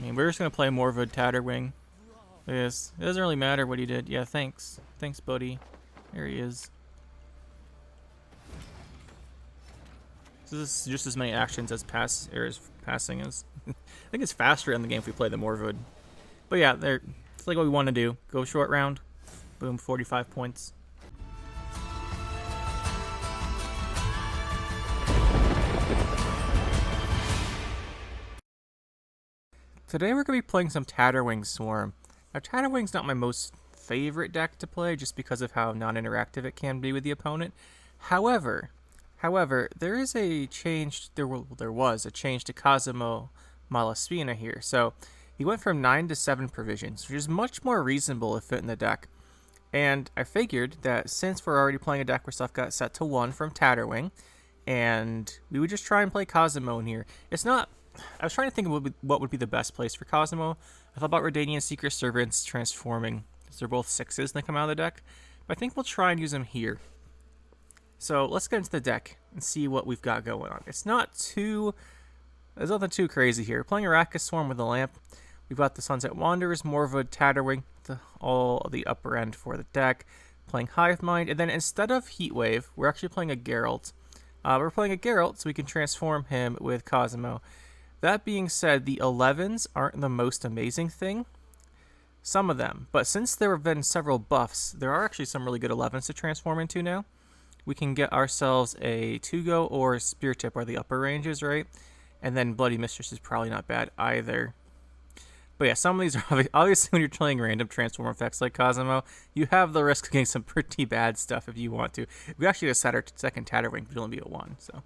mean, we're just gonna play more of a Tatterwing. Yes, it doesn't really matter what he did. Yeah, thanks. Thanks, buddy. There he is. So this is just as many actions as passing is. I think it's faster in the game if we play the Morwood. But yeah, it's like what we want to do. Go short round. Boom, 45 points. Today we're going to be playing some Tatterwing Swarm. Now Tatterwing's not my most favorite deck to play just because of how non-interactive it can be with the opponent. However, there is a change. There was a change to Cosimo Malaspina here. So he went from 9 to 7 provisions, which is much more reasonable to fit in the deck. And I figured that since we're already playing a deck where stuff got set to 1 from Tatterwing, and we would just try and play Cosimo in here. It's not. I was trying to think of what would be the best place for Cosimo. I thought about Redanian Secret Servants transforming, because they're both 6s and they come out of the deck. But I think we'll try and use them here. So let's get into the deck and see what we've got going on. There's nothing too crazy here. We're playing Arachas Swarm with a lamp. We've got the Sunset Wanderers, Morwood, Tatterwing, all the upper end for the deck. Playing Hive Mind, and then instead of Heatwave, we're actually playing a Geralt. We're playing a Geralt, so we can transform him with Cosimo. That being said, the 11s aren't the most amazing thing. Some of them. But since there have been several buffs, there are actually some really good 11s to transform into now. We can get ourselves a Tugo or Spear Tip are the upper ranges, right? And then Bloody Mistress is probably not bad either. But yeah, some of these are obviously when you're playing random transform effects like Cosimo, you have the risk of getting some pretty bad stuff if you want to. We actually just set our second Tatterwing, but it'll only be a 1, so...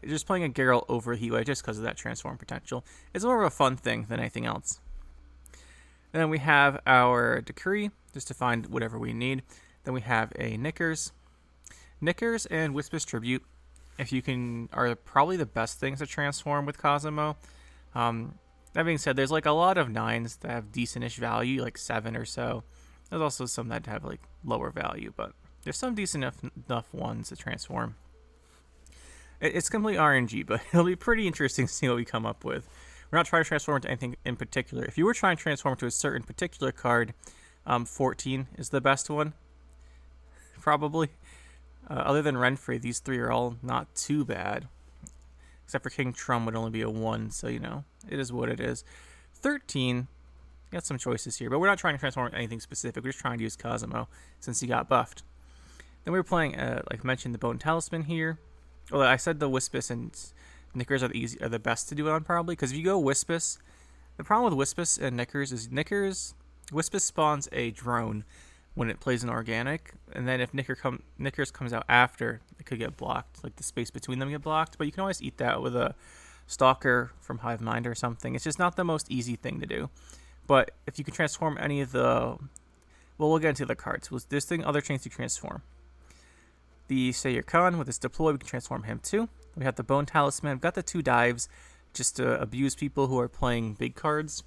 Just playing a Geralt over Heatwave just because of that transform potential. It's more of a fun thing than anything else. And then we have our Decree, just to find whatever we need. Then we have a Knickers. Knickers and Wispa's Tribute, if you can, are probably the best things to transform with Cosimo. That being said, there's like a lot of 9s that have decentish value, like 7 or so. There's also some that have like lower value, but there's some decent enough ones to transform. It's completely RNG, but it'll be pretty interesting to see what we come up with. We're not trying to transform into anything in particular. If you were trying to transform to a certain particular card, 14 is the best one, probably. Other than Renfrey, these 3 are all not too bad. Except for King Trum would only be a 1, so, you know, it is what it is. 13, got some choices here, but we're not trying to transform into anything specific. We're just trying to use Cosimo since he got buffed. Then we were playing, like I mentioned, the Bone Talisman here. Well, I said the Wispus and Knickers are the best to do it on, probably, because if you go Wispus, the problem with Wispus and Knickers is Wispus spawns a drone when it plays an organic, and then if Knickers comes out after, it could get blocked, like the space between them get blocked, but you can always eat that with a Stalker from Hive Mind or something. It's just not the most easy thing to do. But if you can transform any of the... Well, we'll get into the cards. There's other chains to transform. The Sayer Khan, with his deploy, we can transform him too. We have the Bone Talisman. We've got the 2 dives just to abuse people who are playing big cards.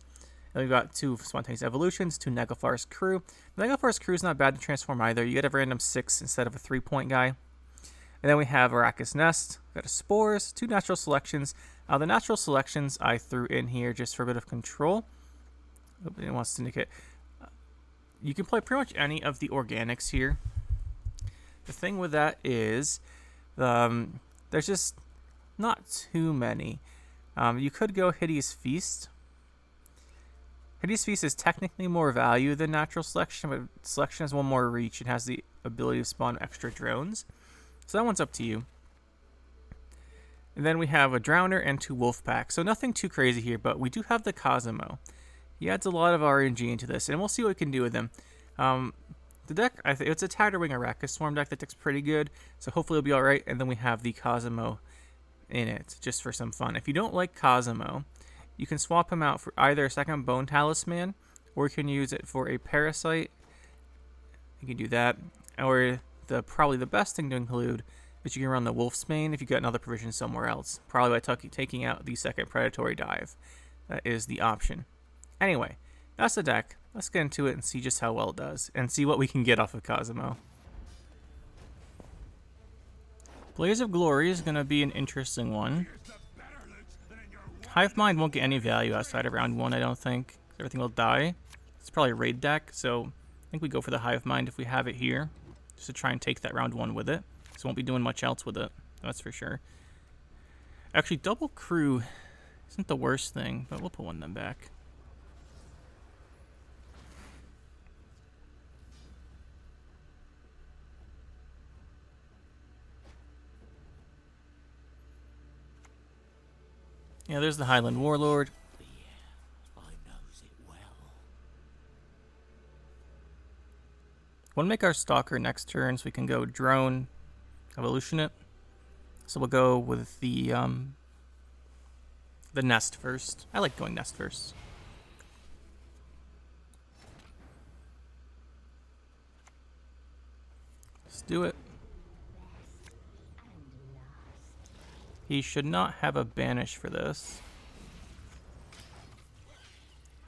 And we've got 2 Spontaneous Evolutions, 2 Nagelfar's Crew. The Nagelfar's Crew is not bad to transform either. You get a random 6 instead of a 3-point guy. And then we have Arachas Nest. We've got a Spores, 2 Natural Selections. The Natural Selections I threw in here just for a bit of control. It wants to indicate. You can play pretty much any of the organics here. The thing with that is, there's just not too many. You could go Hideous Feast. Hideous Feast is technically more value than Natural Selection, but Selection has 1 more reach and has the ability to spawn extra drones. So that one's up to you. And then we have a Drowner and 2 Wolfpack. So nothing too crazy here, but we do have the Cosimo. He adds a lot of RNG into this, and we'll see what we can do with him. The deck, I think it's a Tatterwing Arachas Swarm deck. That deck's pretty good, so hopefully it'll be alright. And then we have the Cosimo in it, just for some fun. If you don't like Cosimo, you can swap him out for either a second Bone Talisman, or you can use it for a Parasite. You can do that. Or probably the best thing to include is you can run the Wolfsbane if you got another provision somewhere else. Probably by taking out the second Predatory Dive. That is the option. Anyway, that's the deck. Let's get into it and see just how well it does, and see what we can get off of Cosimo. Blaze of Glory is going to be an interesting one. Hive Mind won't get any value outside of round 1, I don't think. Everything will die. It's probably a raid deck, so I think we go for the Hive Mind if we have it here. Just to try and take that round 1 with it. So won't be doing much else with it, that's for sure. Actually, double crew isn't the worst thing, but we'll put one of them back. Yeah, there's the Highland Warlord. We'll make our Stalker next turn so we can go Drone, Evolution it. So we'll go with the Nest first. I like going Nest first. Let's do it. He should not have a Banish for this.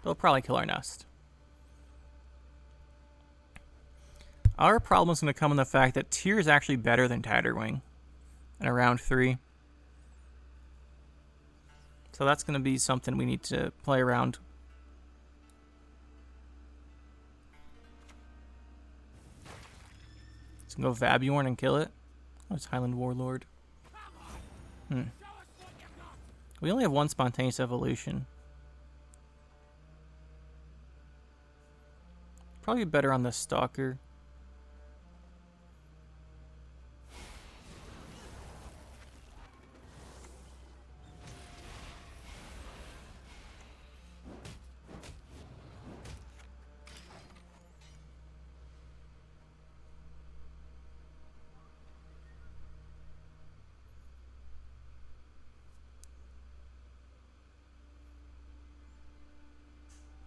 They'll probably kill our Nest. Our problem is going to come in the fact that Tyr is actually better than Tatterwing in a round 3. So that's going to be something we need to play around. Let's go Vabuorn and kill it. Oh, it's Highland Warlord. We only have one Spontaneous Evolution. Probably better on the Stalker.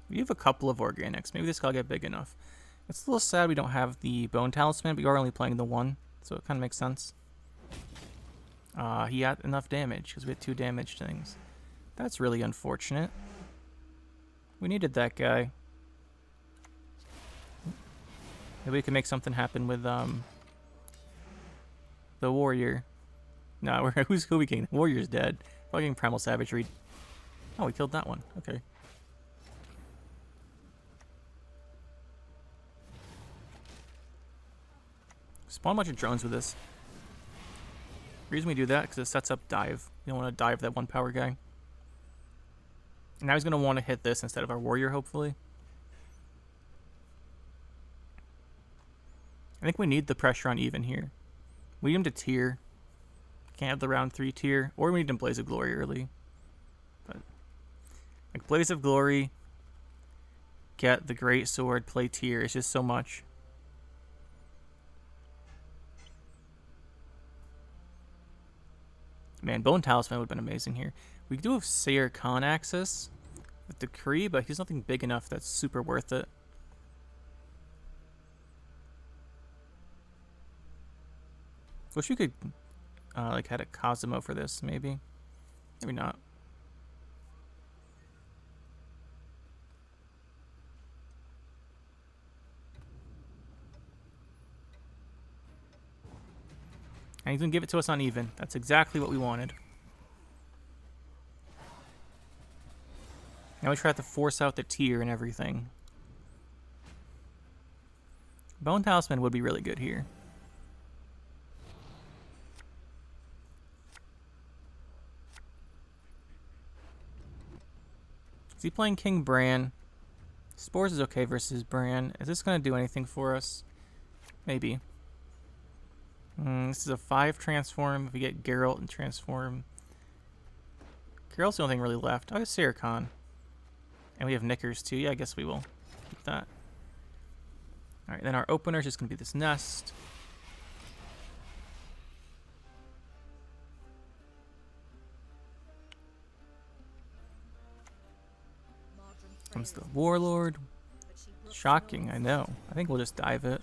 We have a couple of organics. Maybe this guy will get big enough. It's a little sad we don't have the Bone Talisman, but we are only playing the 1, so it kind of makes sense. He had enough damage, because we had 2 damage things. That's really unfortunate. We needed that guy. Maybe we can make something happen with the Warrior. No, who's we king? The Warrior's dead. Probably getting Primal Savagery. Oh, we killed that one. Okay. Spawn a bunch of drones with this. The reason we do that because it sets up dive. You don't want to dive that 1 power guy. And now he's going to want to hit this instead of our warrior, hopefully. I think we need the pressure on even here. We need him to tier. Can't have the round 3 tier. Or we need him Blaze of Glory early. But like Blaze of Glory, get the Great Sword, play tier. It's just so much. Man, Bone Talisman would have been amazing here. We do have Sayer Khan access with Decree, but he's nothing big enough that's super worth it. Wish we could like had a Cosimo for this, maybe. Maybe not. And he's going to give it to us on even. That's exactly what we wanted. Now we try to force out the tier and everything. Bone Talisman would be really good here. Is he playing King Bran? Spores is okay versus Bran. Is this going to do anything for us? Maybe. This is a 5 transform. If we get Geralt and transform. Geralt's the only thing really left. I have Sayer Khan. And we have Knickers too. Yeah, I guess we will keep that. Alright, then our opener is just going to be this nest. Comes the Warlord. Shocking, I know. I think we'll just dive it.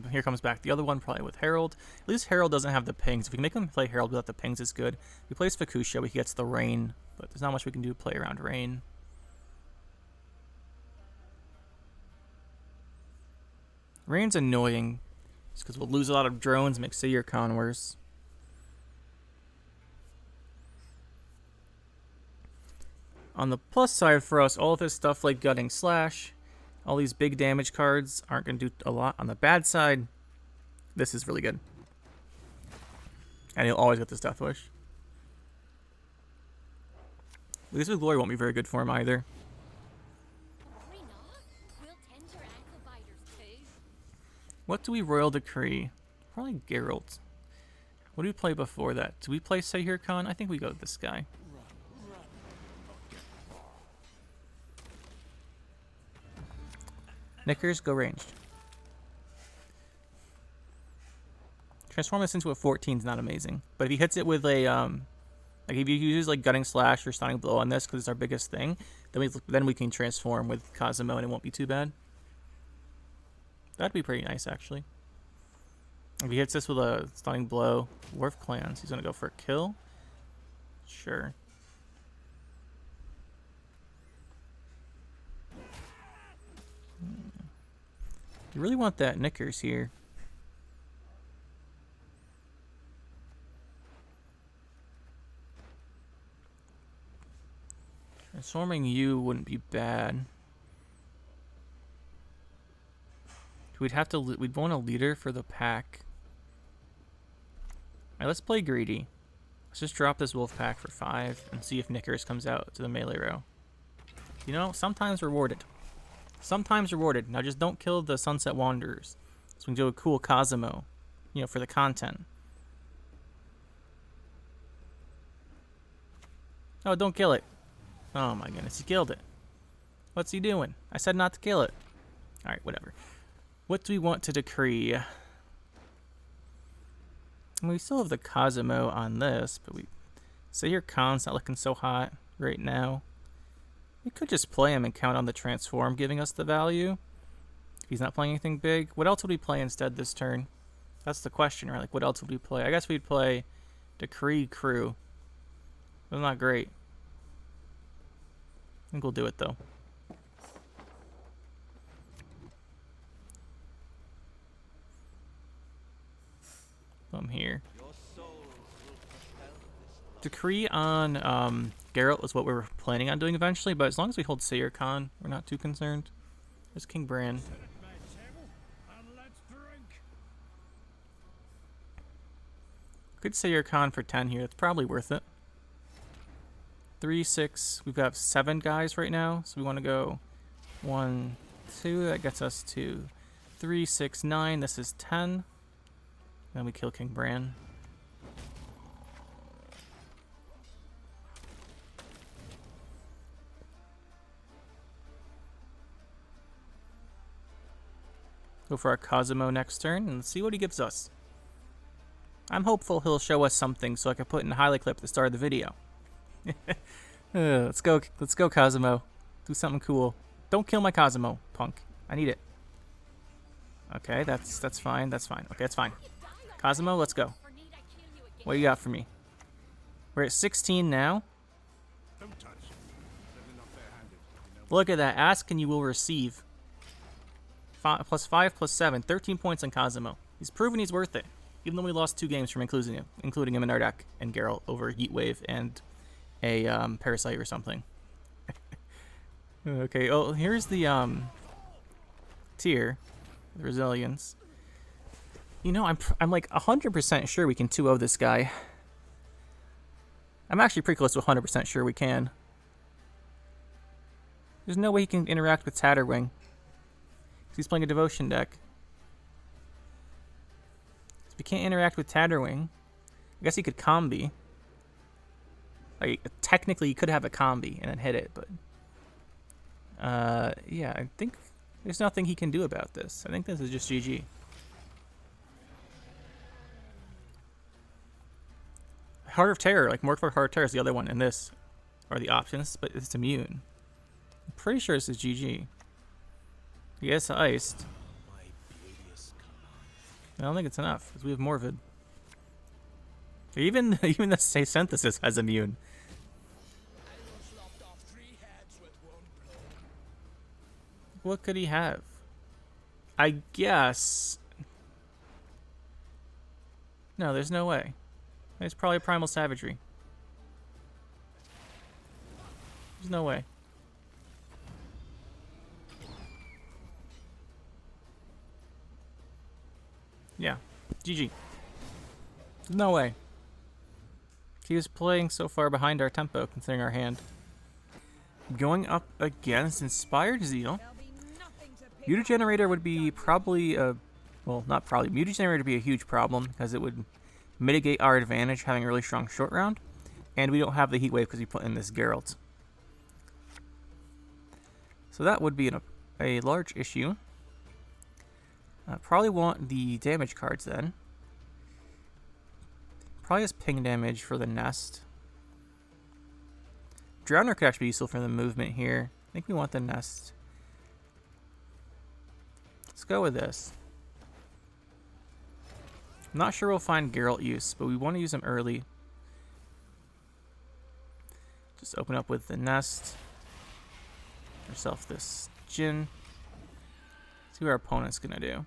Here comes back the other one, probably with Herald. At least Herald doesn't have the pings. If we can make him play Herald without the pings, it's good. If he plays Fukusha, he gets the rain, but there's not much we can do to play around rain. Rain's annoying, just because we'll lose a lot of drones, make Sayer Khan worse. On the plus side for us, all of his stuff like Gutting Slash, all these big damage cards aren't going to do a lot. On the bad side, this is really good. And he'll always get this Death Wish. This with Glory won't be very good for him either. What do we Royal Decree? Probably Geralt. What do we play before that? Do we play Sahir Khan? I think we go with this guy. Knickers, go ranged. Transform this into a 14 is not amazing. But if he hits it with a, like if you use like Gutting Slash or Stunning Blow on this because it's our biggest thing, then we can transform with Cosimo and it won't be too bad. That'd be pretty nice, actually. If he hits this with a Stunning Blow, War of Clans, he's going to go for a kill. Sure. You really want that Knickers here. Transforming you wouldn't be bad. We'd want a leader for the pack. Alright, let's play greedy. Let's just drop this wolf pack for 5 and see if Knickers comes out to the melee row. You know, sometimes rewarded. Sometimes rewarded. Now just don't kill the Sunset Wanderers. So we can do a cool Cosimo, you know, for the content. Oh, don't kill it. Oh my goodness, he killed it. What's he doing? I said not to kill it. Alright, whatever. What do we want to decree? We still have the Cosimo on this, but Sahir Khan's not looking so hot right now. We could just play him and count on the transform giving us the value. If he's not playing anything big. What else would we play instead this turn? That's the question, right? Like, what else would we play? I guess we'd play Decree Crew. It's not great. I think we'll do it, though. I'm here. Decree on Geralt was what we were planning on doing eventually, but as long as we hold Sahir Khan, we're not too concerned. There's King Bran. Good Sahir Khan for 10 here. That's probably worth it. 3, 6. We've got 7 guys right now, so we want to go 1, 2. That gets us to 3, 6, 9. This is 10. Then we kill King Bran. Go for our Cosimo next turn and see what he gives us. I'm hopeful he'll show us something so I can put in a highlight clip at the start of the video. Let's go Cosimo. Do something cool. Don't kill my Cosimo, punk. I need it. Okay, that's fine. That's fine. Okay, that's fine. Cosimo, let's go. What do you got for me? We're at 16 now. Look at that. Ask and you will receive. Plus 5, plus 7. 13 points on Cosimo. He's proven he's worth it. Even though we lost 2 games from including him in our deck and Geralt over Heatwave and a Parasite or something. Okay, oh, here's the tier. The Resilience. You know, I'm like 100% sure we can 2-0 this guy. I'm actually pretty close to 100% sure we can. There's no way he can interact with Tatterwing. He's playing a Devotion deck. If he can't interact with Tatterwing, I guess he could combi. Like, technically, he could have a combi and then hit it, but... yeah, I think there's nothing he can do about this. I think this is just GG. Heart of Terror, like Morkford Heart of Terror is the other one, and this are the options, but it's immune. I'm pretty sure this is GG. He gets iced. I don't think it's enough, because we have Morvid. Even the Say Synthesis has immune. What could he have? I guess... No, there's no way. It's probably Primal Savagery. There's no way. Yeah. GG. There's no way. He was playing so far behind our tempo, considering our hand. Going up against Inspired Zeal. Mutagenerator would be probably a... Well, not probably. Mutagenerator would be a huge problem, because it would mitigate our advantage having a really strong short round. And we don't have the heat wave because we put in this Geralt. So that would be a large issue. Probably want the damage cards then. Probably has ping damage for the nest. Drowner could actually be useful for the movement here. I think we want the nest. Let's go with this. I'm not sure we'll find Geralt use, but we want to use him early. Just open up with the nest. Ourself this Jin. See what our opponent's gonna do.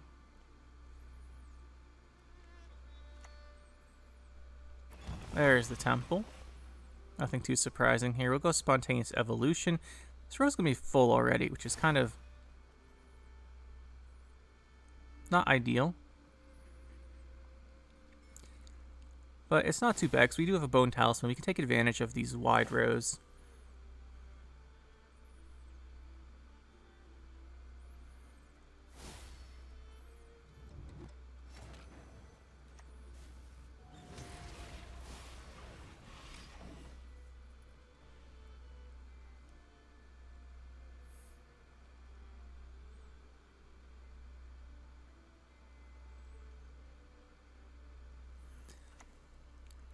There's the temple. Nothing too surprising here. We'll go Spontaneous Evolution. This row's gonna be full already, which is kind of not ideal. But it's not too bad, because we do have a Bone Talisman. We can take advantage of these wide rows.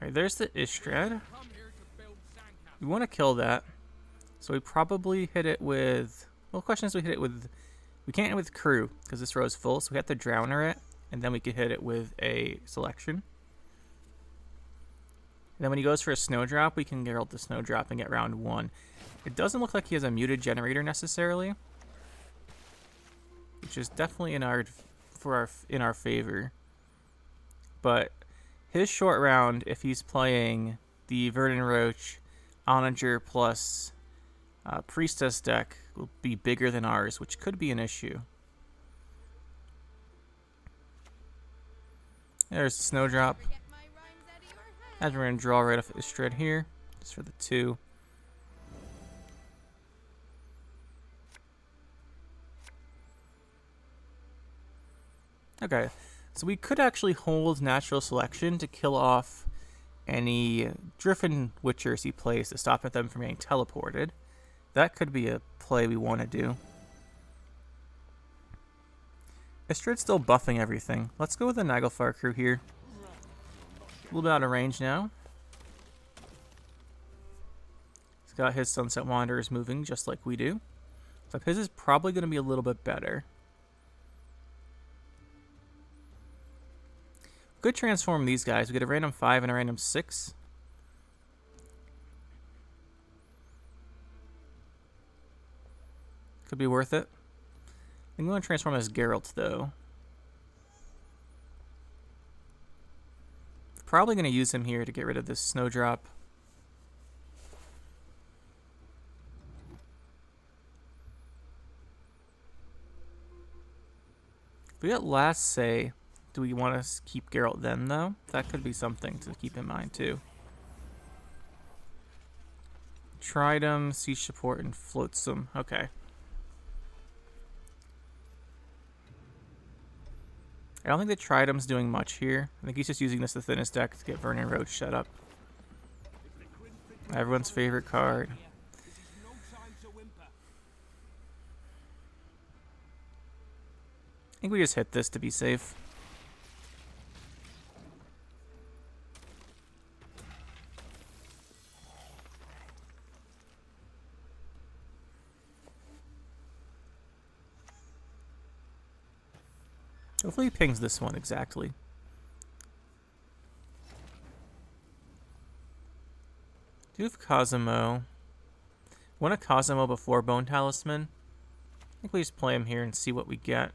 Alright, there's the Istrad. We want to kill that. So we probably hit it with... Well, the question is we hit it with... We can't hit it with Crew, because this row is full, so we have to Drowner it, and then we can hit it with a Selection. And then when he goes for a Snowdrop, we can Geralt the Snowdrop and get round 1. It doesn't look like he has a muted generator necessarily, which is definitely in our favor. But his short round, if he's playing the Verdant Roach, Onager plus Priestess deck, will be bigger than ours, which could be an issue. There's the Snowdrop. As we're going to draw right off Istrad here, just for the 2. Okay. So we could actually hold Natural Selection to kill off any Driftwood Witchers he plays to stop them from getting teleported. That could be a play we want to do. Istrad's still buffing everything. Let's go with the Naglfar crew here. A little bit out of range now. He's got his Sunset Wanderers moving just like we do. So his is probably going to be a little bit better. Could transform these guys. We get a random 5 and a random 6. Could be worth it. I'm going to transform as Geralt, though. Probably going to use him here to get rid of this Snowdrop. If we got last say, do we want to keep Geralt then, though? That could be something to keep in mind, too. Tridam, Siege Support, and Flotsam. Okay. I don't think that Tridam's doing much here. I think he's just using this the thinnest deck to get Vernon Roach set up. Everyone's favorite card. I think we just hit this to be safe. Hopefully he pings this one exactly. Do have Cosimo. Want a Cosimo before Bone Talisman? I think we just play him here and see what we get.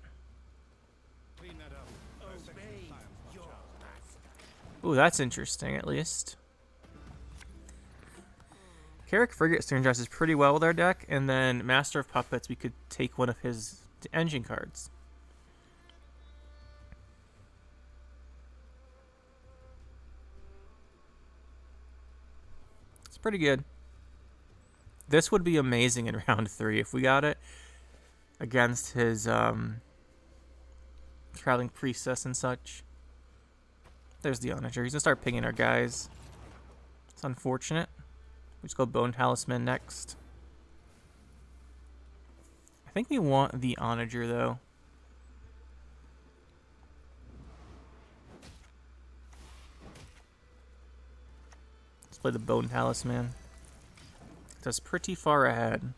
Ooh, that's interesting at least. Carrick Frigate synergizes pretty well with our deck, and then Master of Puppets, we could take one of his engine cards. It's pretty good. This would be amazing in round 3 if we got it against his Traveling Priestess and such. There's the Onager. He's going to start pinging our guys. It's unfortunate. We just go Bone Talisman next. I think we want the Onager, though. Let's play the Bone Talisman. That's pretty far ahead.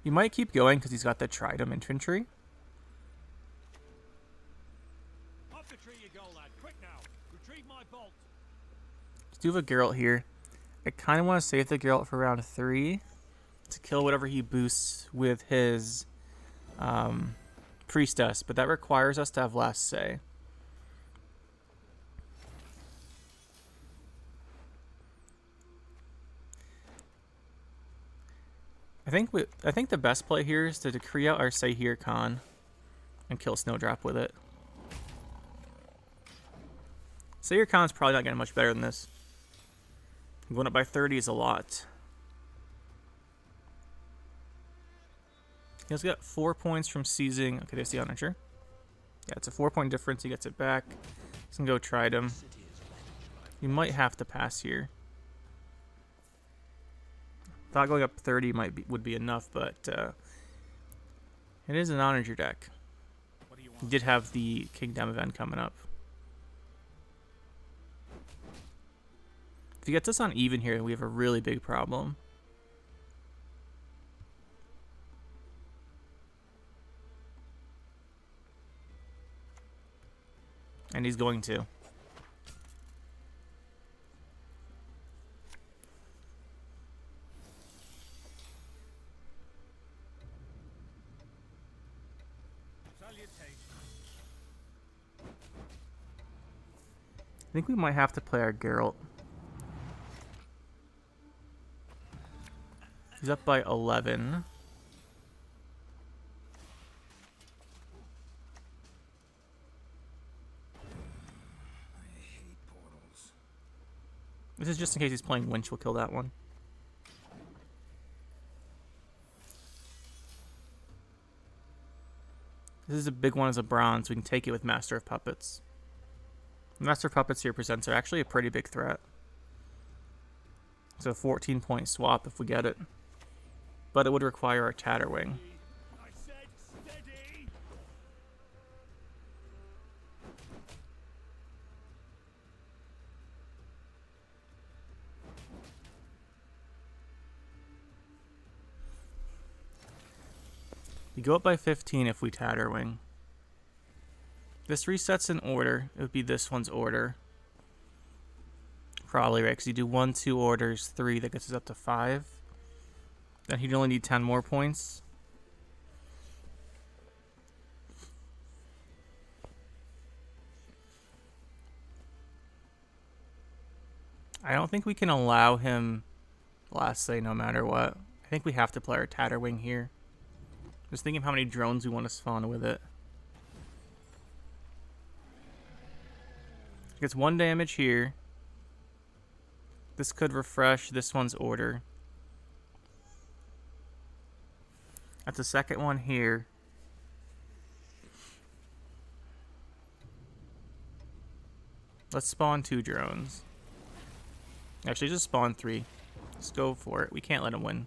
You might keep going because he's got the Tridam Infantry. Up the tree you go, lad. Quick now. Retrieve my bolt. Let's do a Geralt here. I kind of want to save the Geralt for round 3 to kill whatever he boosts with his Priestess, but that requires us to have last say. I think the best play here is to decree out our Sahir Khan and kill Snowdrop with it. Sahir Khan's probably not getting much better than this. Going up by 30 is a lot. He's got 4 points from seizing. Okay, there's the Onager. Yeah, it's a 4-point difference. He gets it back. He's gonna go Tridam. You might have to pass here. Thought going up 30 would be enough, but it is an Onager deck. He did have the Kingdom event coming up. If he gets us on even here, we have a really big problem. And he's going to. I think we might have to play our Geralt. He's up by 11. This is just in case he's playing Winch. We'll kill that one. This is a big one as a bronze. We can take it with Master of Puppets. Master of Puppets here presents are actually a pretty big threat. It's a 14-point swap if we get it. But it would require a Tatterwing. I said steady. We go up by 15 if we Tatterwing. This resets in order. It would be this one's order. Probably, right? Because you do 1, 2 orders, 3, that gets us up to 5. Then he'd only need 10 more points. I don't think we can allow him last say no matter what. I think we have to play our Tatterwing here. Just thinking of how many drones we want to spawn with it. Gets 1 damage here. This could refresh this one's order. That's the second one here. Let's spawn 2 drones. Actually, just spawn 3. Let's go for it. We can't let him win.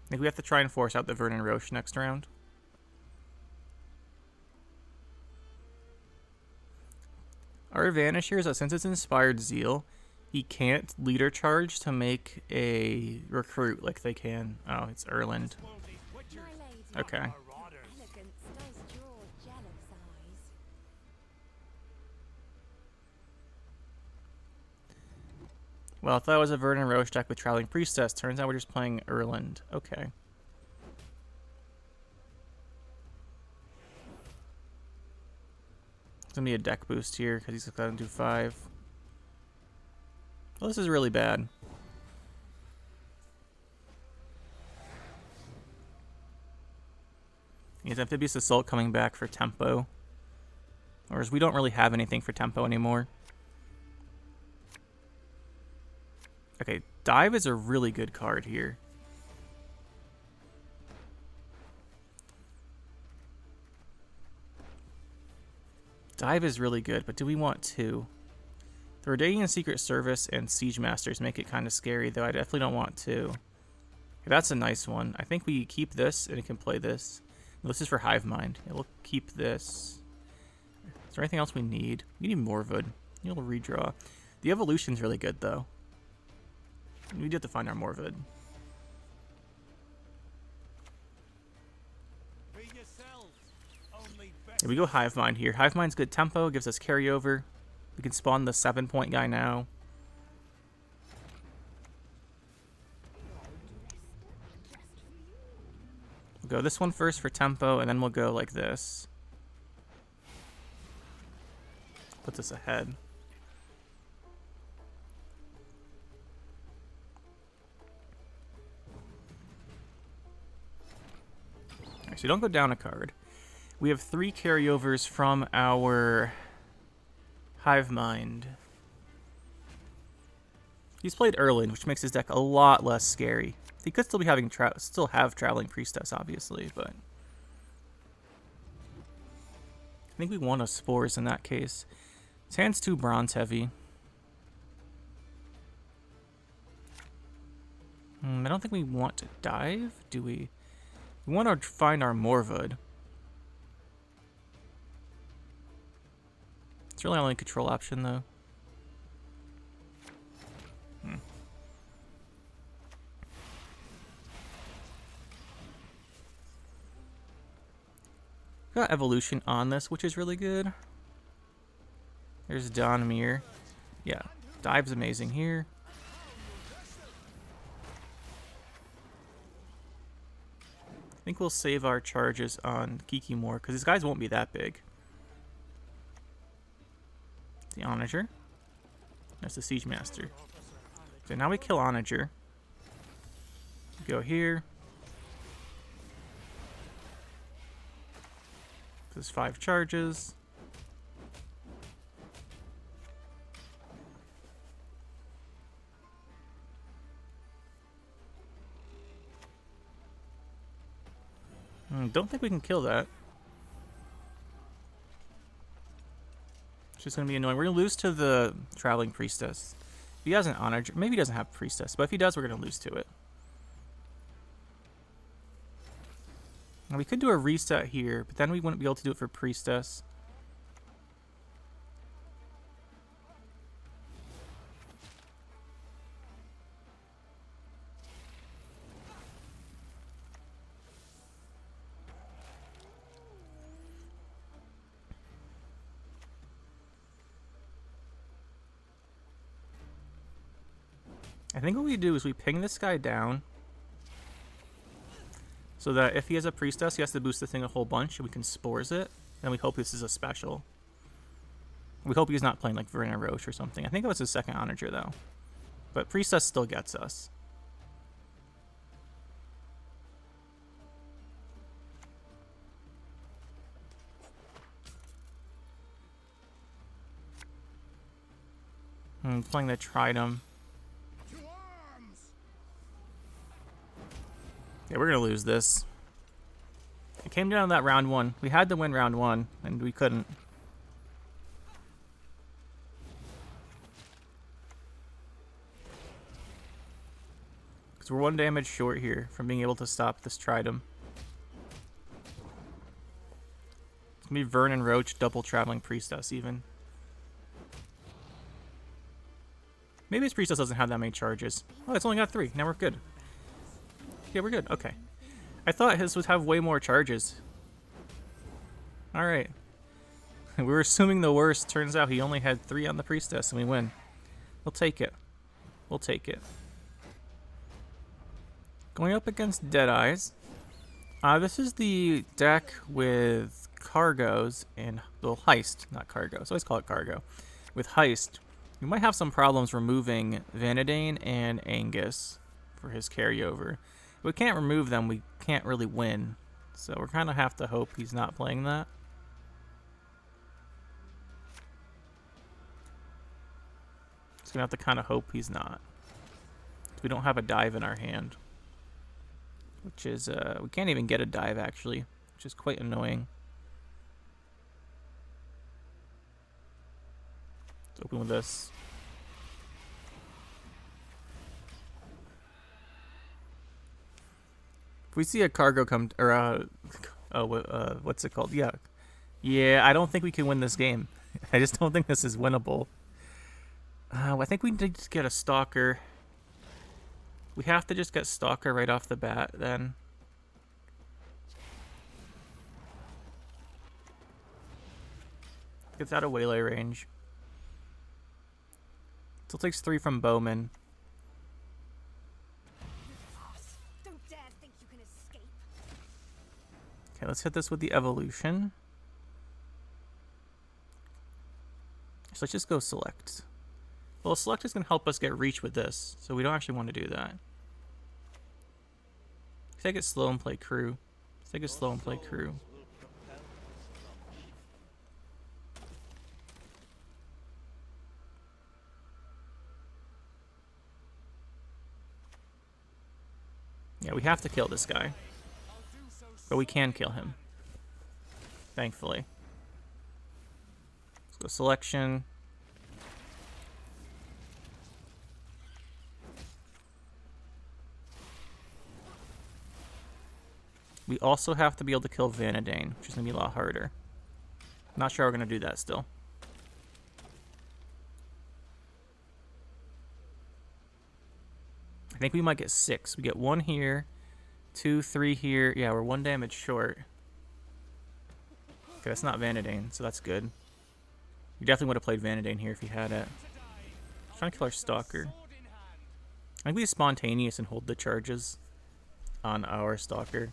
I think we have to try and force out the Vernon Roche next round. Our advantage here is that since it's Inspired Zeal, he can't leader charge to make a recruit like they can. Oh, it's Erland. Okay. Well, I thought it was a Vernon Roche deck with Traveling Priestess. Turns out we're just playing Erland. Okay. It's gonna be a deck boost here because he's gonna do 5. Well, this is really bad. He has Amphibious Assault coming back for tempo. Whereas we don't really have anything for tempo anymore. Okay, Dive is a really good card here. Dive is really good, but do we want 2? The Radiant Secret Service and Siege Masters make it kind of scary, though I definitely don't want 2. Okay, that's a nice one. I think we keep this, and it can play this. This is for Hive Mind. Yeah, we'll keep this. Is there anything else we need? We need Morwood. You'll redraw. The Evolution's really good, though. We do have to find our Morwood. Yeah, we go Hive Mind here. Hive Mind's good tempo, gives us carryover. We can spawn the 7-point guy now. We'll go this one first for tempo, and then we'll go like this. Puts us ahead. Alright, so don't go down a card. We have 3 carryovers from our Hive Mind. He's played Erland, which makes his deck a lot less scary. He could still be having still have Traveling Priestess, obviously, but I think we want a Spores in that case. His hand's too bronze heavy. I don't think we want to dive, do we? We want to find our Morwood. It's really only control option, though. Got Evolution on this, which is really good. There's Don Mir. Yeah, Dive's amazing here. I think we'll save our charges on Kiki more, because these guys won't be that big. The Onager. That's the Siege Master. So now we kill Onager. Go here. This is 5 charges. Don't think we can kill that. It's just going to be annoying. We're going to lose to the Traveling Priestess. If he has an Onager, maybe he doesn't have Priestess, but if he does, we're going to lose to it. Now, we could do a reset here, but then we wouldn't be able to do it for Priestess. I think what we do is we ping this guy down so that if he has a Priestess, he has to boost the thing a whole bunch, and we can Spores it, and we hope this is a special. We hope he's not playing like Verena Roche or something. I think it was his second Onager, though. But Priestess still gets us. Playing the Tridam. Yeah, we're going to lose this. It came down to that round 1. We had to win round 1, and we couldn't. Because we're 1 damage short here from being able to stop this Tridam. It's going to be Vernon Roach, double Traveling Priestess even. Maybe his Priestess doesn't have that many charges. Oh, it's only got 3. Now we're good. Yeah, we're good. Okay. I thought his would have way more charges. Alright. We were assuming the worst. Turns out he only had 3 on the Priestess, and we win. We'll take it. We'll take it. Going up against Deadeyes. This is the deck with cargoes and, well, heist, not cargo. So I always call it cargo. With heist, we might have some problems removing Vanadane and Angus for his carryover. If we can't remove them, we can't really win. So we're kind of have to hope he's not playing that. Just gonna have to kind of hope he's not. We don't have a dive in our hand, which is we can't even get a dive actually, which is quite annoying. Let's open with this. If we see a cargo come, or what's it called? Yeah. I don't think we can win this game. I just don't think this is winnable. I think we need to get a stalker. We have to just get stalker right off the bat then. Gets out of Waylay range. Still takes 3 from Bowman. Don't dare think you can escape. Okay, let's hit this with the evolution. So let's just go select. Well, select is going to help us get reach with this, so we don't actually want to do that. Take it slow and play crew. Take it slow and play crew. Yeah, we have to kill this guy. But we can kill him. Thankfully. Let's go selection. We also have to be able to kill Vanadane, which is going to be a lot harder. Not sure we're going to do that still. I think we might get 6. We get 1 here, 2, 3 here. Yeah, we're 1 damage short. Okay, that's not Vanadane, so that's good. We definitely would have played Vanadane here if he had it. Trying to kill our Stalker. I think we be spontaneous and hold the charges on our Stalker.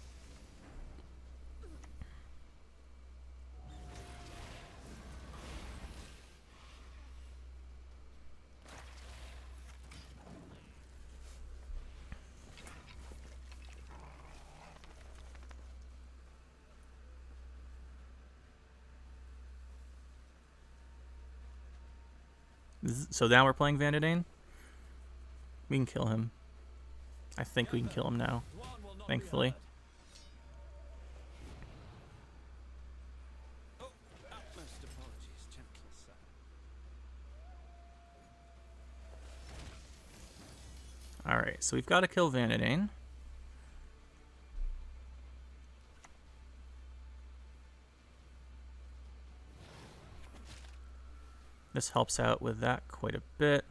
So now we're playing Vanadane. We can kill him. I think we can kill him now, thankfully. Alright, so we've got to kill Vanadane. This helps out with that quite a bit.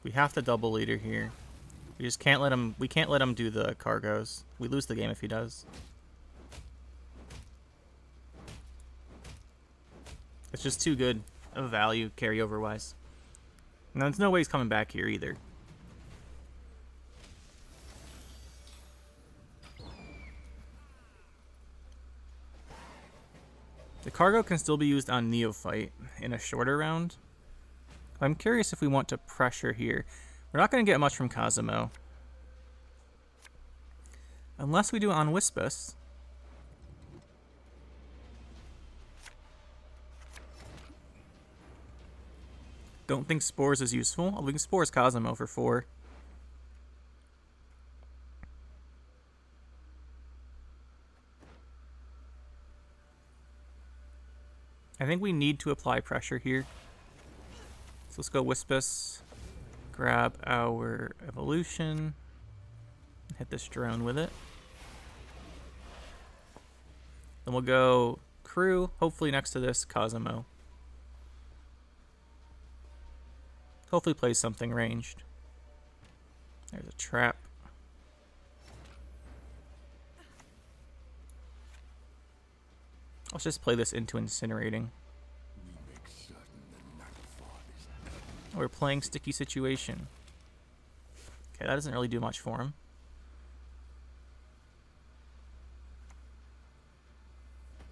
We have to double leader here. We just can't let him. We can't let him do the cargoes. We lose the game if he does. It's just too good of a value carryover wise. And there's no way he's coming back here either. The cargo can still be used on Neophyte in a shorter round. I'm curious if we want to pressure here. We're not going to get much from Cosimo. Unless we do it on Wispus. Don't think Spores is useful. We can Spores Cosimo for 4. I think we need to apply pressure here. So let's go Wispus. Grab our evolution. Hit this drone with it. Then we'll go crew, hopefully next to this Cosimo. Hopefully plays something ranged. There's a trap. Let's just play this into incinerating. We're playing sticky situation. Okay, that doesn't really do much for him.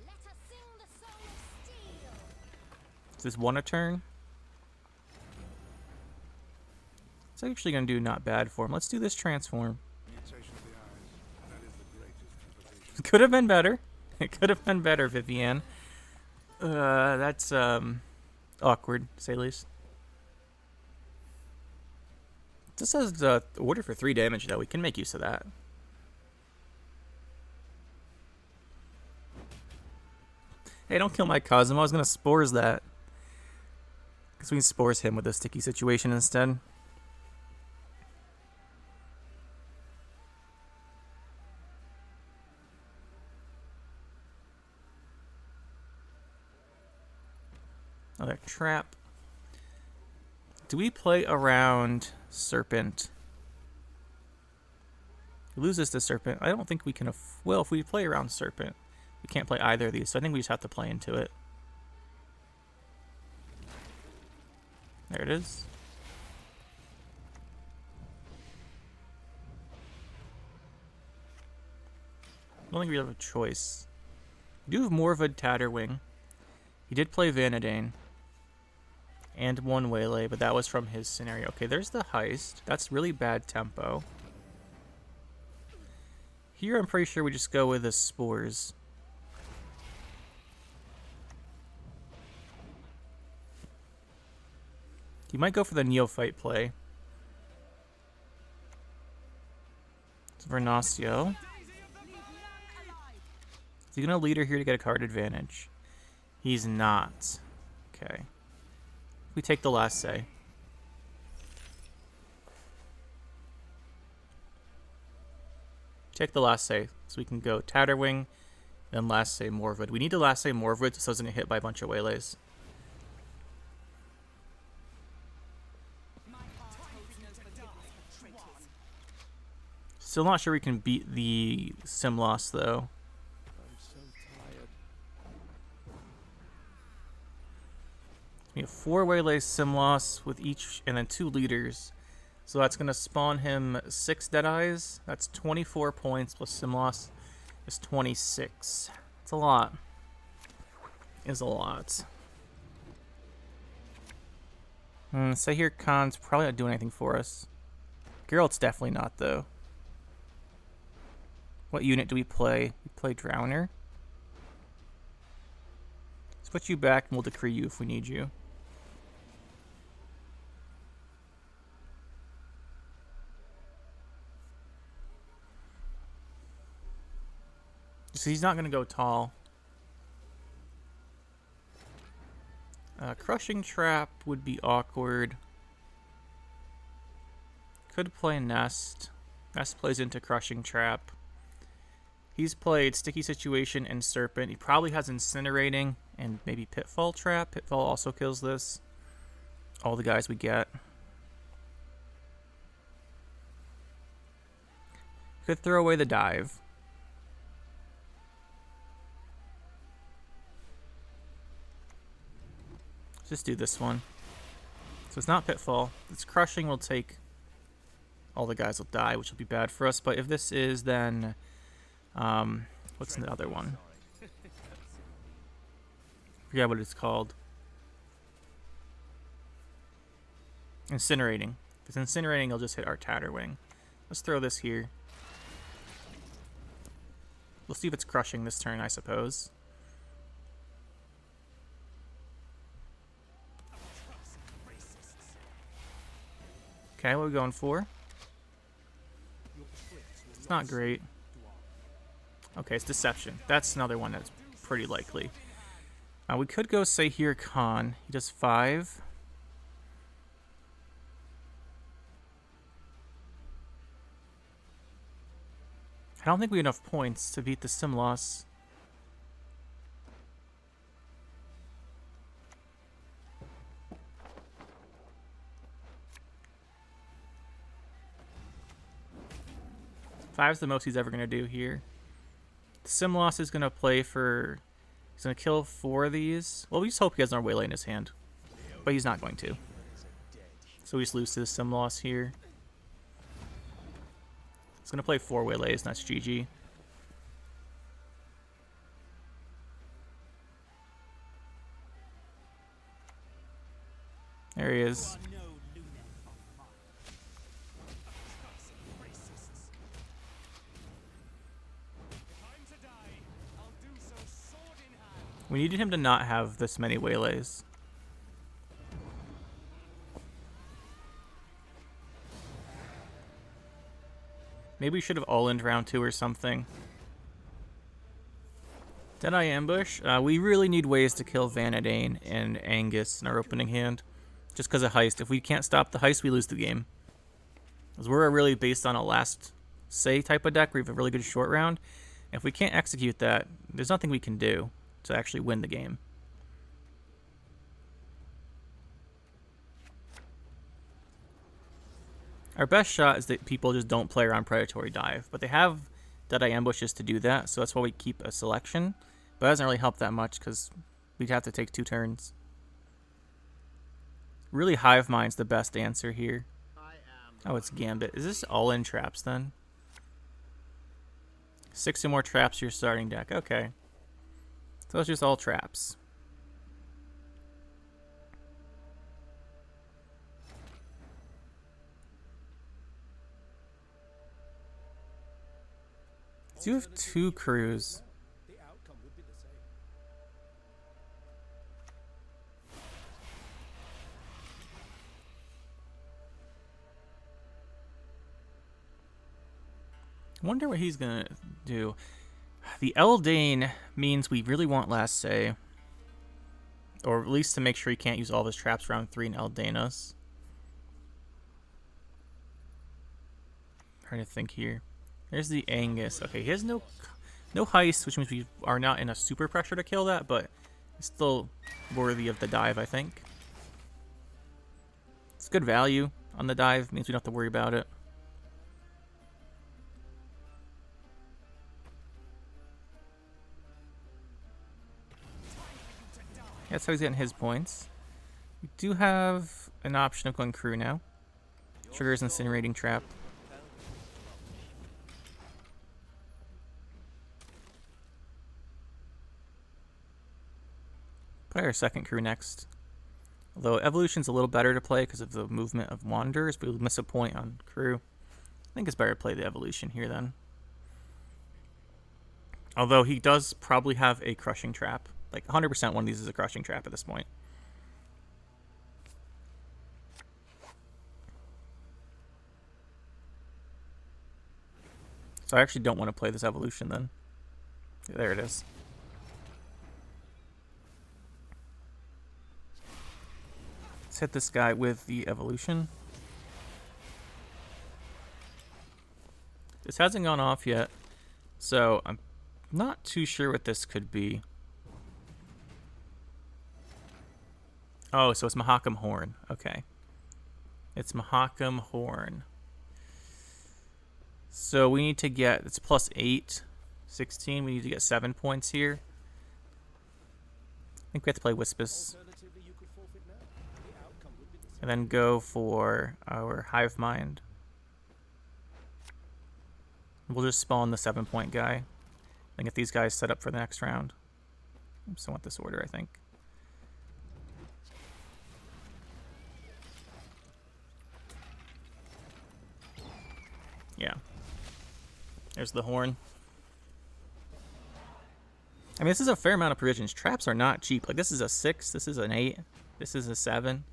Let us sing the song of steel. Is this one a turn? It's actually going to do not bad for him. Let's do this transform. Could have been better. It could have been better, Vivienne. That's awkward, to say the least. This has order for 3 damage, though. We can make use of that. Hey, don't kill my Cosimo. I was going to spores that. Because we can spores him with a sticky situation instead. Another trap. Do we play around Serpent? We lose this to Serpent. I don't think we can... well, if we play around Serpent, we can't play either of these, so I think we just have to play into it. There it is. I don't think we have a choice. We do have more of a Tatterwing. He did play Vanadane. And one Waylay, but that was from his scenario. Okay, there's the heist. That's really bad tempo. Here, I'm pretty sure we just go with the spores. You might go for the neophyte play. It's Vernasio. Is he going to lead her here to get a card advantage? He's not. Okay. We take the last say. Take the last say, so we can go Tatterwing, then last say Morwood. We need to last say Morwood so it doesn't get hit by a bunch of Waylays. Still not sure we can beat the sim loss though. We have 4 Waylay sim loss with each, and then 2 leaders. So that's going to spawn him 6 Deadeyes. That's 24 points plus sim loss is 26. It's a lot. Is a lot. Sahir Khan's probably not doing anything for us. Geralt's definitely not, though. What unit do we play? We play Drowner. Let's put you back and we'll decree you if we need you. So he's not going to go tall. Crushing Trap would be awkward. Could play Nest. Nest plays into Crushing Trap. He's played Sticky Situation and Serpent. He probably has Incinerating and maybe Pitfall Trap. Pitfall also kills this. All the guys we get. Could throw away the dive. Just do this one. So it's not Pitfall. It's Crushing will take... all the guys will die, which will be bad for us. But if this is, then... what's the other one? I forget what it's called. Incinerating. If it's Incinerating, it'll just hit our Tatterwing. Let's throw this here. We'll see if it's Crushing this turn, I suppose. Okay, what are we going for? It's not great. Okay, it's Deception. That's another one that's pretty likely. We could go Sahir Khan. He does 5. I don't think we have enough points to beat the sim loss. Five's the most he's ever going to do here. The sim loss is going to play for He's going to kill 4 of these. Well, we just hope he has our Waylay in his hand. But he's not going to. So we just lose to the sim loss here. He's going to play 4 Waylays, and that's GG. There he is. We needed him to not have this many Waylays. Maybe we should have all-in round 2 or something. Deadeye Ambush. We really need ways to kill Vanadane and Angus in our opening hand. Just because of Heist. If we can't stop the Heist, we lose the game. Because we're really based on a last say type of deck. We have a really good short round. If we can't execute that, there's nothing we can do to actually win the game. Our best shot is that people just don't play around Predatory Dive. But they have Deadeye Ambushes to do that, so that's why we keep a selection. But it doesn't really help that much because we'd have to take 2 turns. Really, Hive Mind's the best answer here. Oh, it's Gambit. Is this all-in traps then? 6 or more traps your starting deck. Okay. So it's just all traps. So you have 2 crews. I wonder what he's gonna do. The Eldane means we really want last say. Or at least to make sure he can't use all of his traps round 3 and Eldane us. Trying to think here. There's the Angus. Okay, he has no Heist, which means we are not in a super pressure to kill that, but it's still worthy of the dive, I think. It's good value on the dive, means we don't have to worry about it. That's how he's getting his points. We do have an option of going crew now. Trigger's Incinerating Trap. Play our second crew next. Although Evolution's a little better to play because of the movement of Wanderers, but we'll miss a point on crew. I think it's better to play the Evolution here then. Although he does probably have a Crushing Trap. Like 100% one of these is a Crushing Trap at this point. So I actually don't want to play this Evolution then. There it is. Let's hit this guy with the Evolution. This hasn't gone off yet, so I'm not too sure what this could be. Oh, so it's Mahakam Horn. Okay. It's Mahakam Horn. So we need to get, it's plus 8, 16. We need to get 7 points here. I think we have to play Wispus. And then go for our Hive Mind. We'll just spawn the 7-point guy. And get these guys set up for the next round. I just want this order, I think. Yeah. There's the horn. I mean, this is a fair amount of provisions. Traps are not cheap. Like, this is a 6, this is an 8, this is a 7.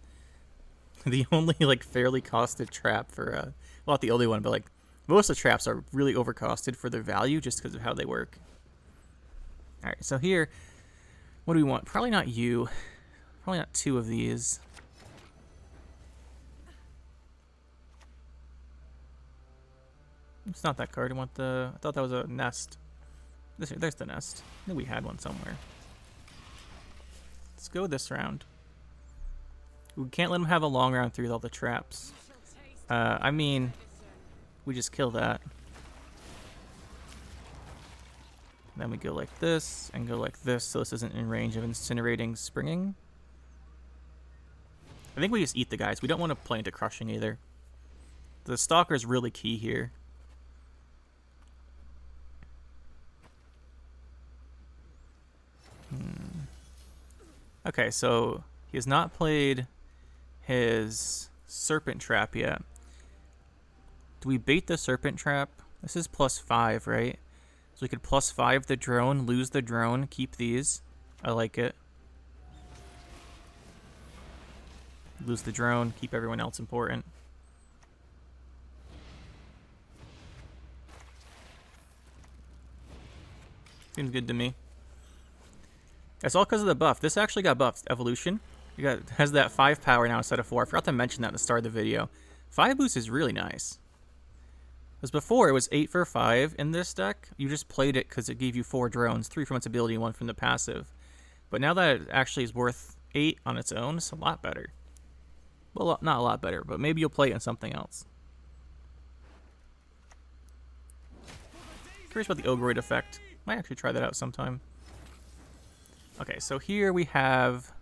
The only, like, fairly costed trap for, well, not the only one, but, like, most of the traps are really overcosted for their value just because of how they work. Alright, so here, what do we want? Probably not you. Probably not 2 of these. It's not that card. I want the... I thought that was a nest. There's the nest. I think we had one somewhere. Let's go this round. We can't let him have a long round 3 with all the traps. I mean, we just kill that. Then we go like this and go like this, so this isn't in range of incinerating springing. I think we just eat the guys. We don't want to play into crushing either. The stalker is really key here. Okay, so he has not played his serpent trap yet. Do we bait the serpent trap? This is +5, right? So we could +5 the drone, lose the drone, keep these. I like it. Lose the drone, keep everyone else important. Seems good to me. It's all because of the buff. This actually got buffed. Evolution. Has that 5 power now instead of 4. I forgot to mention that at the start of the video. 5 boost is really nice. Because before, it was 8 for 5 in this deck. You just played it because it gave you 4 drones. 3 from its ability, 1 from the passive. But now that it actually is worth 8 on its own, it's a lot better. Well, not a lot better, but maybe you'll play it in something else. Curious about the Ogroid effect. Might actually try that out sometime. Okay, so here we have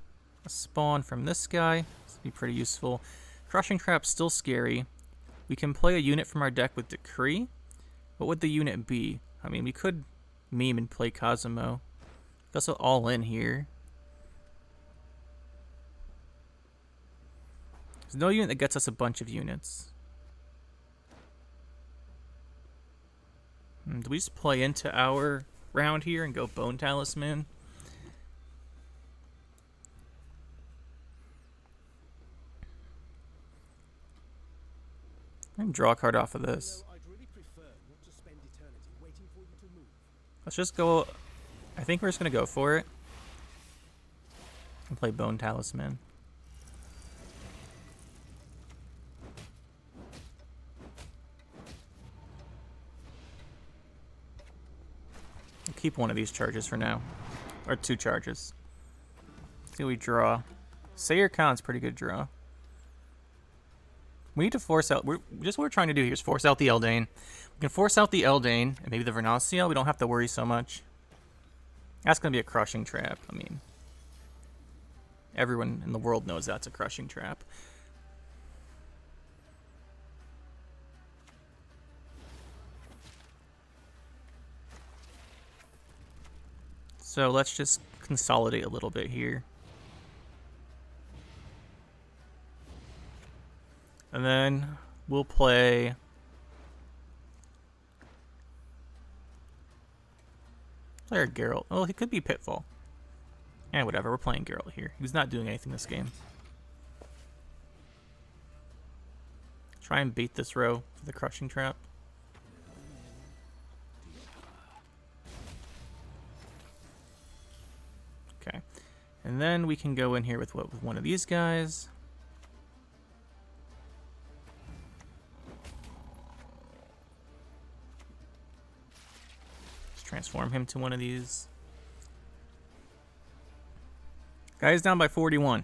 a spawn from this guy. This would be pretty useful. Crushing Trap's still scary. We can play a unit from our deck with Decree. What would the unit be? I mean, we could meme and play Cosimo. That's all in here. There's no unit that gets us a bunch of units. Do we just play into our round here and go Bone Talisman? I can draw a card off of this. Let's just go. I think we're just going to go for it. And play Bone Talisman. I'll keep one of these charges for now. Or 2 charges. Let's see what we draw. Sayer Khan's pretty good draw. We need to force out. Just what we're trying to do here is force out the Eldane. We can force out the Eldane and maybe the Vernaciel. We don't have to worry so much. That's going to be a crushing trap. I mean, everyone in the world knows that's a crushing trap. So let's just consolidate a little bit here. And then we'll play player Geralt. Oh, he could be Pitfall. And whatever, we're playing Geralt here. He's not doing anything this game. Try and bait this row for the crushing trap. Okay. And then we can go in here with with one of these guys. Transform him to one of these. Guy's down by 41.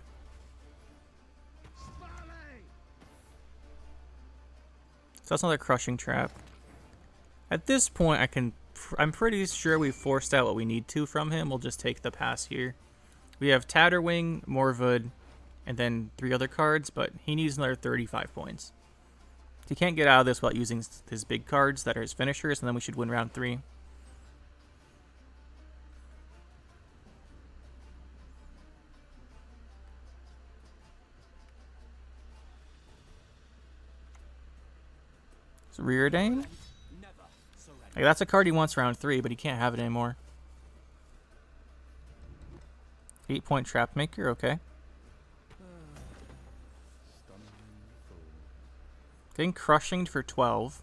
So that's another crushing trap. At this point, I'm pretty sure we've forced out what we need to from him. We'll just take the pass here. We have Tatterwing, Morwood, and then 3 other cards, but he needs another 35 points. He can't get out of this without using his big cards that are his finishers, and then we should win round 3. Reardane? Like, that's a card he wants round 3, but he can't have it anymore. 8-point Trap Maker, okay. Getting Crushing for 12.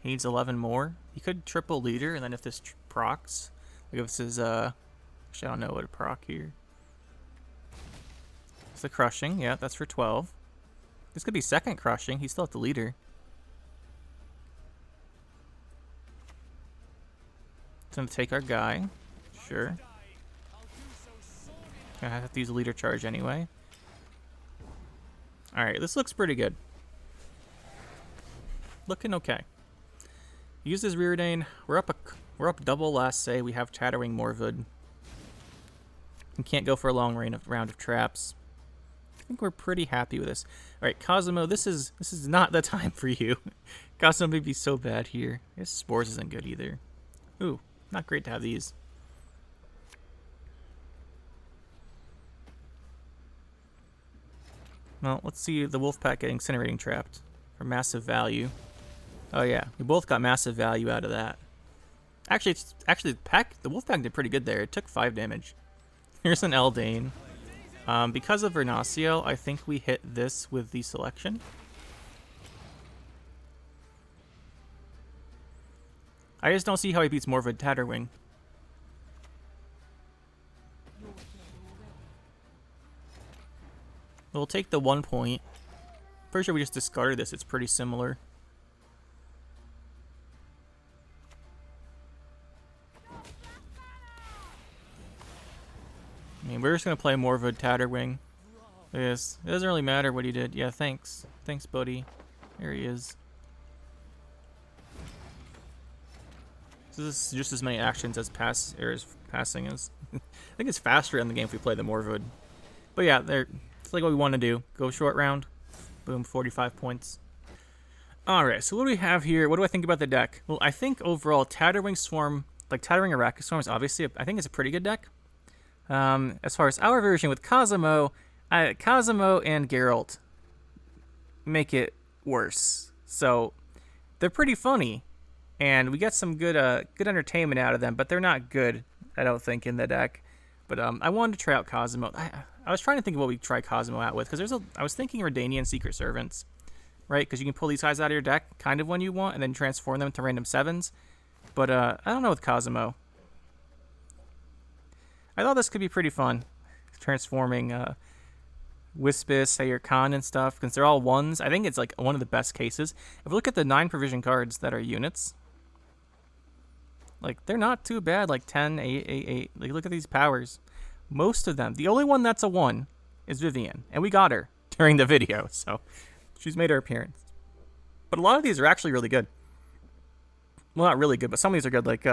He needs 11 more. He could triple Leader, and then if this procs, like if this is, actually I don't know what to proc here. It's the Crushing, yeah, that's for 12. This could be second Crushing, he's still at the Leader. Gonna take our guy. Sure. I have to use a leader charge anyway. Alright, this looks pretty good. Looking okay. Use his Reardane. We're up We're up double last say. We have Tatterwing Morwood. We can't go for a long round of traps. I think we're pretty happy with this. Alright, Cosimo, this is not the time for you. Cosimo may be so bad here. I guess Spores isn't good either. Ooh, not great to have these. Well, let's see the Wolfpack getting Incinerating Trapped for massive value. Oh yeah, we both got massive value out of that. Actually, the Wolfpack did pretty good there. It took 5 damage. Here's an Eldane. Because of Vernacio, I think we hit this with the selection. I just don't see how he beats Morwood Tatterwing. We'll take the 1 point. Pretty sure we just discarded this. It's pretty similar. I mean, we're just going to play Morwood Tatterwing. Yes, it doesn't really matter what he did. Yeah, thanks. Thanks, buddy. There he is. So this is just as many actions as passing is. I think it's faster in the game if we play the Morwood. But yeah, it's like what we want to do. Go short round. Boom, 45 points. Alright, so what do we have here? What do I think about the deck? Well, I think overall, Tatterwing Swarm, like Tatterwing Arachas Swarm is obviously, I think it's a pretty good deck. As far as our version with Cosimo, Cosimo and Geralt make it worse. So they're pretty funny, and we get some good entertainment out of them, but they're not good, I don't think, in the deck. But I wanted to try out Cosimo. I was trying to think of what we try Cosimo out with, because I was thinking Redanian Secret Servants, right? Because you can pull these guys out of your deck kind of when you want, and then transform them to random 7s. But I don't know with Cosimo. I thought this could be pretty fun, transforming Wispis, Sayer Khan, and stuff, because they're all 1s. I think it's like one of the best cases. If we look at the 9 provision cards that are units, like they're not too bad. Like 10, 8, 8, 8. Like look at these powers. Most of them. The only one that's a 1 is Vivienne, and we got her during the video, so she's made her appearance. But a lot of these are actually really good. Well, not really good, but some of these are good. Like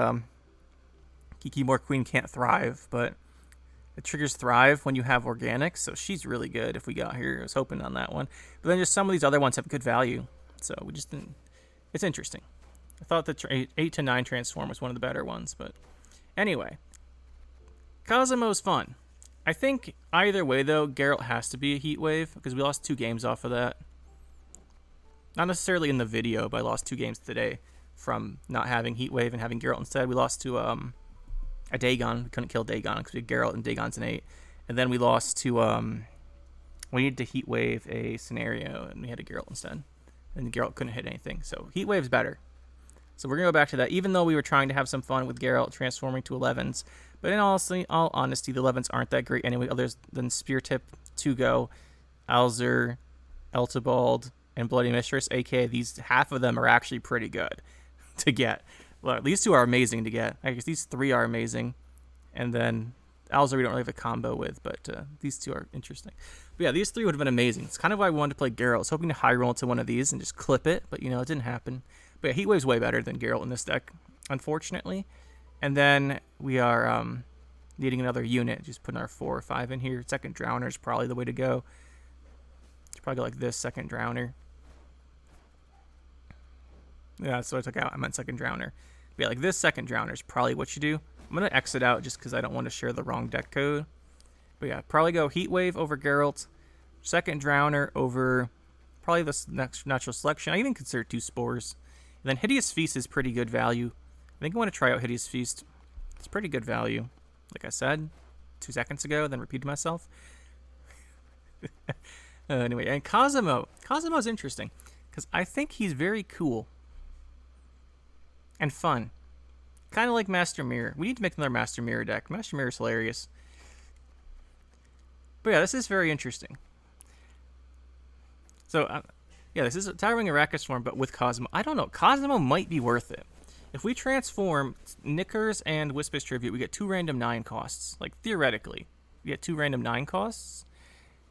Kiki More Queen can't thrive, but it triggers Thrive when you have organics, so she's really good if we got here. I was hoping on that one. But then just some of these other ones have good value, so we just didn't. It's interesting. I thought the 8 to 9 transform was one of the better ones, but anyway. Cosimo's fun. I think either way, though, Geralt has to be a Heat Wave, because we lost 2 games off of that. Not necessarily in the video, but I lost 2 games today from not having Heat Wave and having Geralt instead. We lost to a Dagon. We couldn't kill Dagon because we had Geralt and Dagon's an 8. And then we lost to, we needed to Heat Wave a scenario, and we had a Geralt instead. And Geralt couldn't hit anything, so Heat Wave's better. So we're going to go back to that, even though we were trying to have some fun with Geralt transforming to 11s. But in all honesty, the 11s aren't that great anyway, other than Spear Tip, Tugo, Alzur, Eltibald, and Bloody Mistress, aka these half of them are actually pretty good to get. Well, these 2 are amazing to get. I guess these 3 are amazing. And then Alzur we don't really have a combo with, but these 2 are interesting. But yeah, these 3 would have been amazing. It's kind of why I wanted to play Geralt. I was hoping to high roll into one of these and just clip it, but you know, it didn't happen. But yeah, Heat Wave's way better than Geralt in this deck, unfortunately. And then we are needing another unit. Just putting our 4 or 5 in here. Second Drowner is probably the way to go. It's probably go like this, Second Drowner. Yeah, that's what I took out. I meant Second Drowner. But yeah, like this Second Drowner is probably what you do. I'm going to exit out just because I don't want to share the wrong deck code. But yeah, probably go Heat Wave over Geralt. Second Drowner over probably this next natural selection. I even consider 2 Spores. And then Hideous Feast is pretty good value. I think I want to try out Hideous Feast. It's pretty good value. Like I said 2 seconds ago, then repeated myself. Anyway, and Cosimo. Cosimo's interesting because I think he's very cool and fun. Kind of like Master Mirror. We need to make another Master Mirror deck. Master Mirror is hilarious. But yeah, this is very interesting. So, yeah, this is a Tatterwing Arachas Swarm, but with Cosimo. I don't know. Cosimo might be worth it. If we transform Knickers and Wispis Tribute, we get 2 random 9 costs. Like, theoretically, we get 2 random 9 costs.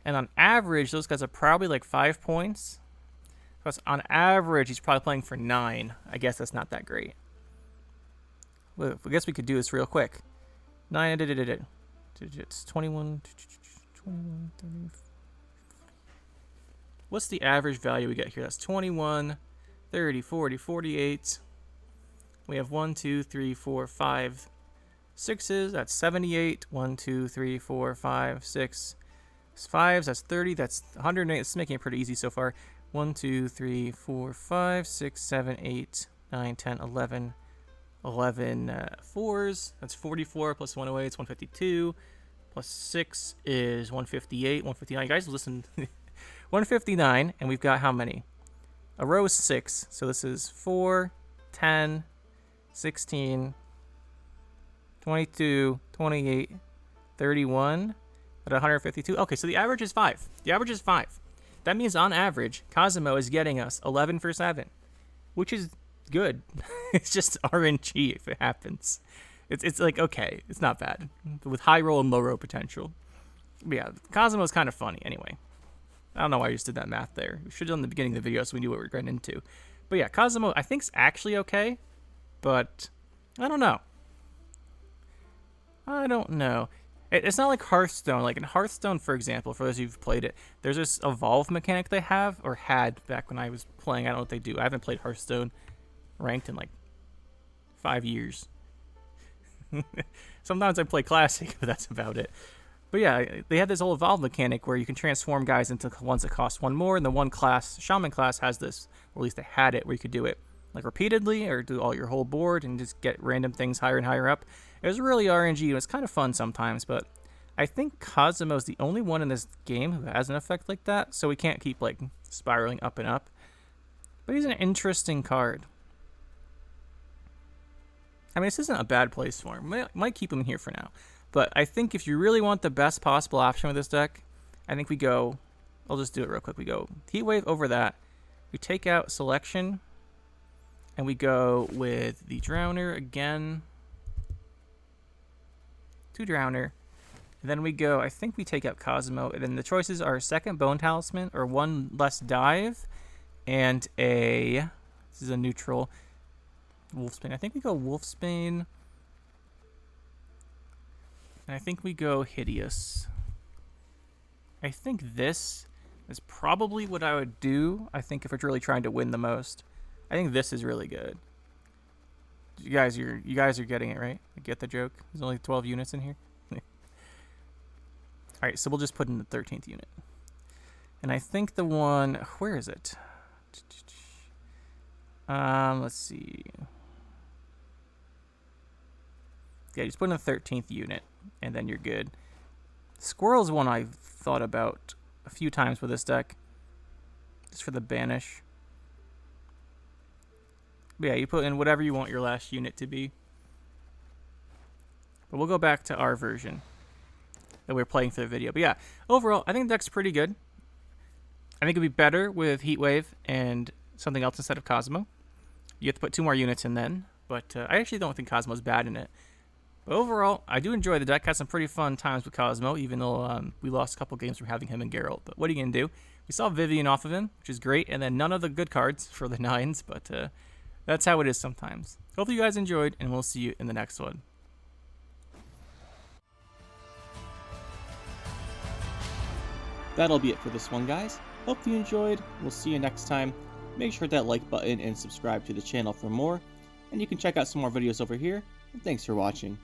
And on average, those guys are probably like 5 points. Because on average, he's probably playing for 9. I guess that's not that great. Well, I guess we could do this real quick. 9 digits. 21. 21, 30. What's the average value we get here? That's 21, 30, 40, 48. We have 1, 2, 3, 4, 5 sixes. That's 78. 1, 2, 3, 4, 5, 6 fives. That's 30. That's 108. This is making it pretty easy so far. 1, 2, 3, 4, 5, 6, 7, 8, 9, 10, 11. 11 fours. That's 44 plus 108 is 152. Plus 6 is 158. 159. You guys listen. 159. And we've got how many? A row is 6. So this is 4, 10, 16, 22, 28, 31, at 152. Okay, so the average is 5. The average is 5. That means on average, Cosimo is getting us 11 for 7, which is good. It's just RNG if it happens. It's like, okay, it's not bad. With high roll and low roll potential. But yeah, Cosimo's kind of funny anyway. I don't know why I just did that math there. We should have done the beginning of the video so we knew what we were getting into. But yeah, Cosimo I think's actually okay, but I don't know. It's not like Hearthstone. Like in Hearthstone, for example, for those of you who've played it, there's this evolve mechanic they have, or had back when I was playing. I don't know what they do. I haven't played Hearthstone ranked in like 5 years. Sometimes I play Classic, but that's about it. But yeah, they had this whole evolve mechanic where you can transform guys into ones that cost 1 more, and the one class, Shaman class, has this, or at least they had it, where you could do it like repeatedly, or do all your whole board and just get random things higher and higher up. It was really RNG, and it was kind of fun sometimes, but I think Cosimo's the only one in this game who has an effect like that, so we can't keep like spiraling up and up. But he's an interesting card. I mean, this isn't a bad place for him. Might keep him here for now. But I think if you really want the best possible option with this deck, I think we go... I'll just do it real quick. We go Heatwave over that. We take out Selection. And we go with the Drowner again. 2 Drowner. And then we go... I think we take out Cosimo. And then the choices are second Bone Talisman or 1 less dive. And a... This is a neutral... Wolfsbane. I think we go Wolfsbane. And I think we go Hideous. I think this is probably what I would do. I think if we're really trying to win the most. I think this is really good. You guys are getting it, right? You get the joke? There's only 12 units in here. Alright, so we'll just put in the 13th unit. And I think the one... Where is it? Let's see... Yeah, just put in the 13th unit, and then you're good. Squirrel's one I've thought about a few times with this deck. Just for the banish. But yeah, you put in whatever you want your last unit to be. But we'll go back to our version that we're playing for the video. But yeah, overall, I think the deck's pretty good. I think it'd be better with Heatwave and something else instead of Cosimo. You have to put 2 more units in then. But I actually don't think Cosimo's bad in it. But overall, I do enjoy the deck. Had some pretty fun times with Cosimo, even though we lost a couple games from having him and Geralt. But what are you going to do? We saw Vivian off of him, which is great, and then none of the good cards for the 9s, but that's how it is sometimes. Hopefully you guys enjoyed, and we'll see you in the next one. That'll be it for this one, guys. Hope you enjoyed. We'll see you next time. Make sure to hit that like button and subscribe to the channel for more. And you can check out some more videos over here. And thanks for watching.